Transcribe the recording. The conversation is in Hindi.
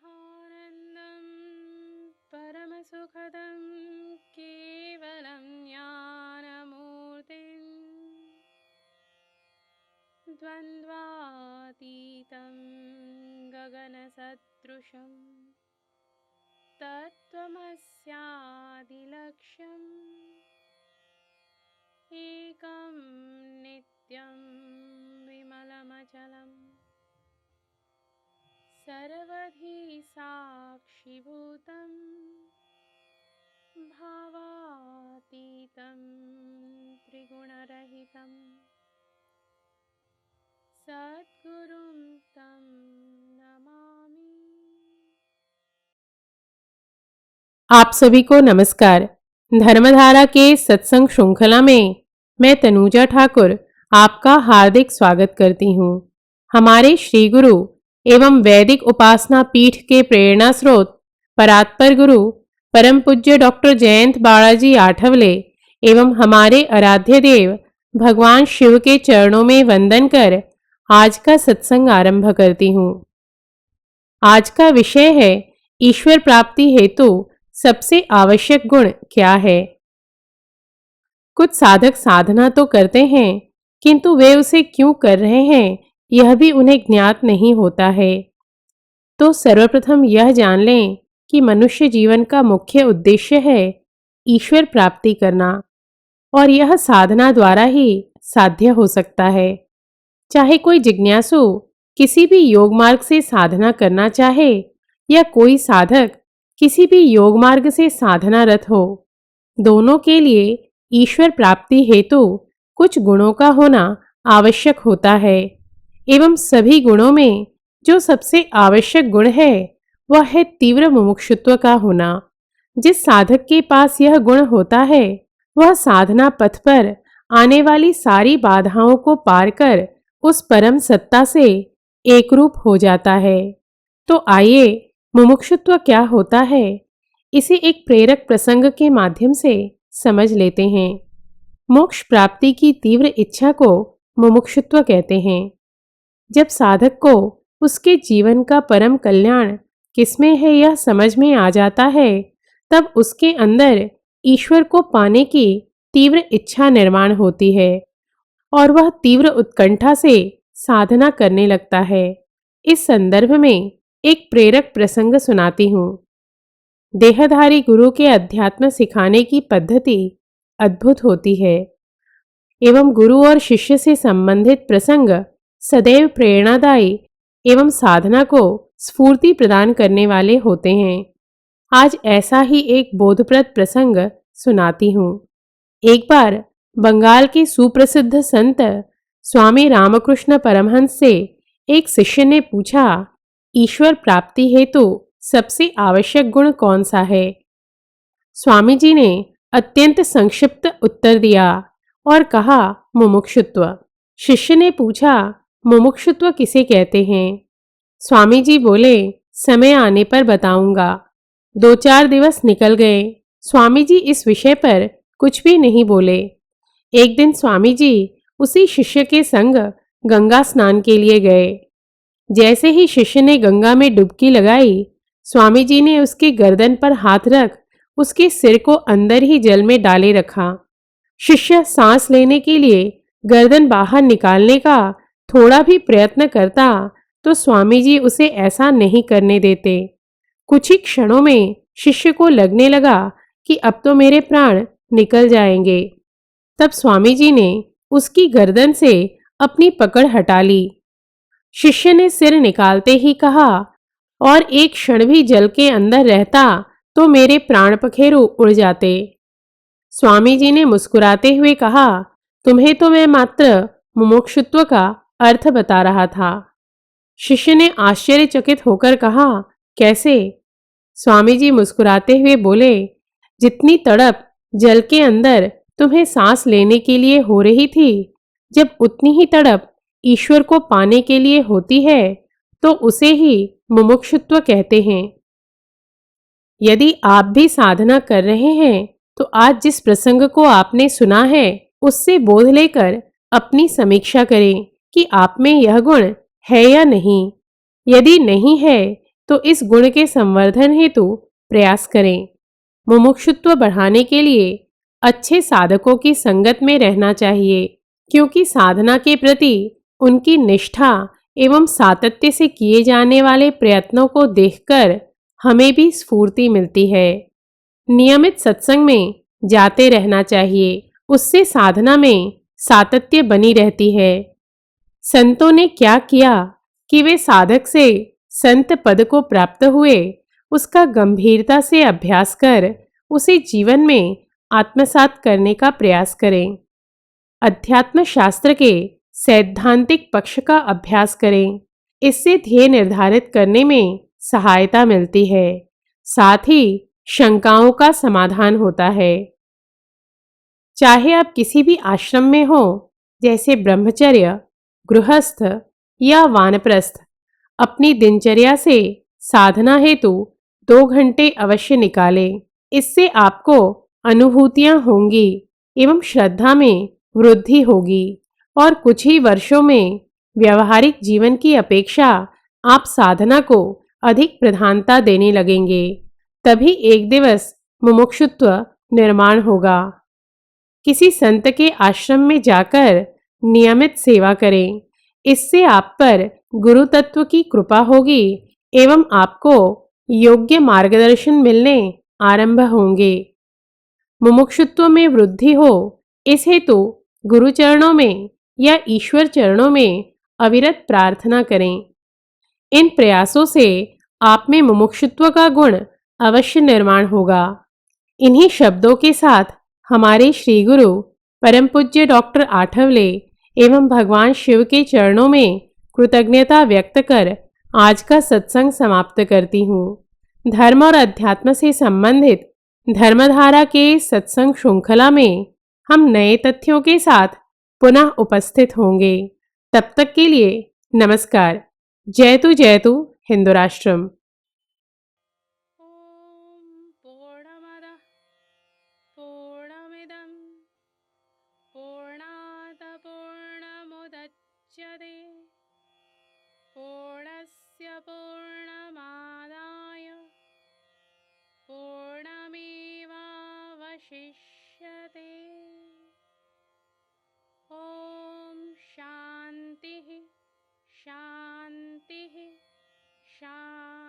ब्रह्मानन्दं परमसुखदं केवलं ज्ञानमूर्तिं द्वन्द्वातीतं गगनसदृशं तत्त्वमस्यादिलक्ष्यम् एकं नित्यं विमलमचलम् सर्वधी साक्षिभूतं भावातीतं त्रिगुणरहितं सद्गुरुं तं नमामि। आप सभी को नमस्कार। धर्मधारा के सत्संग श्रृंखला में मैं तनुजा ठाकुर आपका हार्दिक स्वागत करती हूँ। हमारे श्री गुरु एवं वैदिक उपासना पीठ के प्रेरणा स्रोत परात्पर गुरु परम पूज्य डॉक्टर जयंत बालाजी आठवले एवं हमारे आराध्य देव भगवान शिव के चरणों में वंदन कर आज का सत्संग आरंभ करती हूँ। आज का विषय है ईश्वर प्राप्ति हेतु सबसे आवश्यक गुण क्या है। कुछ साधक साधना तो करते हैं किंतु वे उसे क्यों कर रहे हैं यह भी उन्हें ज्ञात नहीं होता है। तो सर्वप्रथम यह जान लें कि मनुष्य जीवन का मुख्य उद्देश्य है ईश्वर प्राप्ति करना और यह साधना द्वारा ही साध्य हो सकता है। चाहे कोई जिज्ञासु किसी भी योग मार्ग से साधना करना चाहे या कोई साधक किसी भी योग मार्ग से साधनारत हो, दोनों के लिए ईश्वर प्राप्ति हेतु कुछ गुणों का होना आवश्यक होता है एवं सभी गुणों में जो सबसे आवश्यक गुण है वह है तीव्र मुमुक्षुत्व का होना। जिस साधक के पास यह गुण होता है वह साधना पथ पर आने वाली सारी बाधाओं को पार कर उस परम सत्ता से एकरूप हो जाता है। तो आइए मुमुक्षुत्व क्या होता है इसे एक प्रेरक प्रसंग के माध्यम से समझ लेते हैं। मोक्ष प्राप्ति की तीव्र इच्छा को मुमुक्षुत्व कहते हैं। जब साधक को उसके जीवन का परम कल्याण किसमें है यह समझ में आ जाता है तब उसके अंदर ईश्वर को पाने की तीव्र इच्छा निर्माण होती है और वह तीव्र उत्कंठा से साधना करने लगता है। इस संदर्भ में एक प्रेरक प्रसंग सुनाती हूँ। देहधारी गुरु के अध्यात्म सिखाने की पद्धति अद्भुत होती है एवं गुरु और शिष्य से संबंधित प्रसंग सदैव प्रेरणादायी एवं साधना को स्फूर्ति प्रदान करने वाले होते हैं। आज ऐसा ही एक बोधप्रद प्रसंग सुनाती हूँ। एक बार बंगाल के सुप्रसिद्ध संत स्वामी रामकृष्ण परमहंस से एक शिष्य ने पूछा, ईश्वर प्राप्ति हेतु सबसे आवश्यक गुण कौन सा है। स्वामी जी ने अत्यंत संक्षिप्त उत्तर दिया और कहा, मुमुक्षुत्व। शिष्य ने पूछा, मुमुक्षुत्व किसे कहते हैं। स्वामी जी बोले, समय आने पर बताऊंगा। 2-4 दिवस निकल गए। स्वामी जी इस विषय पर कुछ भी नहीं बोले। एक दिन स्वामी जी उसी शिष्य के संग गंगा स्नान के लिए गए। जैसे ही शिष्य ने गंगा में डुबकी लगाई, स्वामी जी ने उसके गर्दन पर हाथ रख उसके सिर को अंदर ही जल में डाले रखा। शिष्य सांस लेने के लिए गर्दन बाहर निकालने का थोड़ा भी प्रयत्न करता तो स्वामी जी उसे ऐसा नहीं करने देते। कुछ ही क्षणों में शिष्य को लगने लगा कि अब तो मेरे प्राण निकल जाएंगे। तब स्वामी जी ने उसकी गर्दन से अपनी पकड़ हटा ली। शिष्य ने सिर निकालते ही कहा, और एक क्षण भी जल के अंदर रहता तो मेरे प्राण पखेरु उड़ जाते। स्वामी जी ने मुस्कुराते हुए कहा, तुम्हें तो मैं मात्र मुमुक्षुत्व का अर्थ बता रहा था। शिष्य ने आश्चर्यचकित होकर कहा, कैसे। स्वामी जी मुस्कुराते हुए बोले, जितनी तड़प जल के अंदर तुम्हें सांस लेने के लिए हो रही थी, जब उतनी ही तड़प ईश्वर को पाने के लिए होती है तो उसे ही मुमुक्षुत्व कहते हैं। यदि आप भी साधना कर रहे हैं तो आज जिस प्रसंग को आपने सुना है उससे बोध लेकर अपनी समीक्षा करें कि आप में यह गुण है या नहीं। यदि नहीं है तो इस गुण के संवर्धन हेतु प्रयास करें। मुमुक्षुत्व बढ़ाने के लिए अच्छे साधकों की संगत में रहना चाहिए, क्योंकि साधना के प्रति उनकी निष्ठा एवं सातत्य से किए जाने वाले प्रयत्नों को देखकर हमें भी स्फूर्ति मिलती है। नियमित सत्संग में जाते रहना चाहिए, उससे साधना में सातत्य बनी रहती है। संतों ने क्या किया कि वे साधक से संत पद को प्राप्त हुए, उसका गंभीरता से अभ्यास कर उसे जीवन में आत्मसात करने का प्रयास करें। अध्यात्म शास्त्र के सैद्धांतिक पक्ष का अभ्यास करें, इससे ध्येय निर्धारित करने में सहायता मिलती है, साथ ही शंकाओं का समाधान होता है। चाहे आप किसी भी आश्रम में हो, जैसे ब्रह्मचर्य, गृहस्थ या वानप्रस्थ, अपनी दिनचर्या से साधना हेतु 2 घंटे अवश्य निकालें। इससे आपको अनुभूतियां होंगी एवं श्रद्धा में वृद्धि होगी और कुछ ही वर्षों में व्यवहारिक जीवन की अपेक्षा आप साधना को अधिक प्रधानता देने लगेंगे। तभी एक दिवस मुमुक्षुत्व निर्माण होगा। किसी संत के आश्रम में जाकर नियमित सेवा करें, इससे आप पर गुरु तत्व की कृपा होगी एवं आपको योग्य मार्गदर्शन मिलने आरंभ होंगे। मुमुक्षुत्व में वृद्धि हो, इस हेतु गुरु चरणों में या ईश्वर चरणों में अविरत प्रार्थना करें। इन प्रयासों से आप में मुमुक्षुत्व का गुण अवश्य निर्माण होगा। इन्हीं शब्दों के साथ हमारे श्री गुरु परम पूज्य डॉक्टर आठवले एवं भगवान शिव के चरणों में कृतज्ञता व्यक्त कर आज का सत्संग समाप्त करती हूँ। धर्म और अध्यात्म से संबंधित धर्मधारा के सत्संग श्रृंखला में हम नए तथ्यों के साथ पुनः उपस्थित होंगे। तब तक के लिए नमस्कार। जयतु हिंदू राष्ट्रम। ॐ पूर्णमदः पूर्णमिदं पूर्णात् पूर्णमुदच्यते पूर्णस्य पूर्णमादाय पूर्णमेवावशिष्यते। ॐ शान्तिः शान्तिः शान्तिः।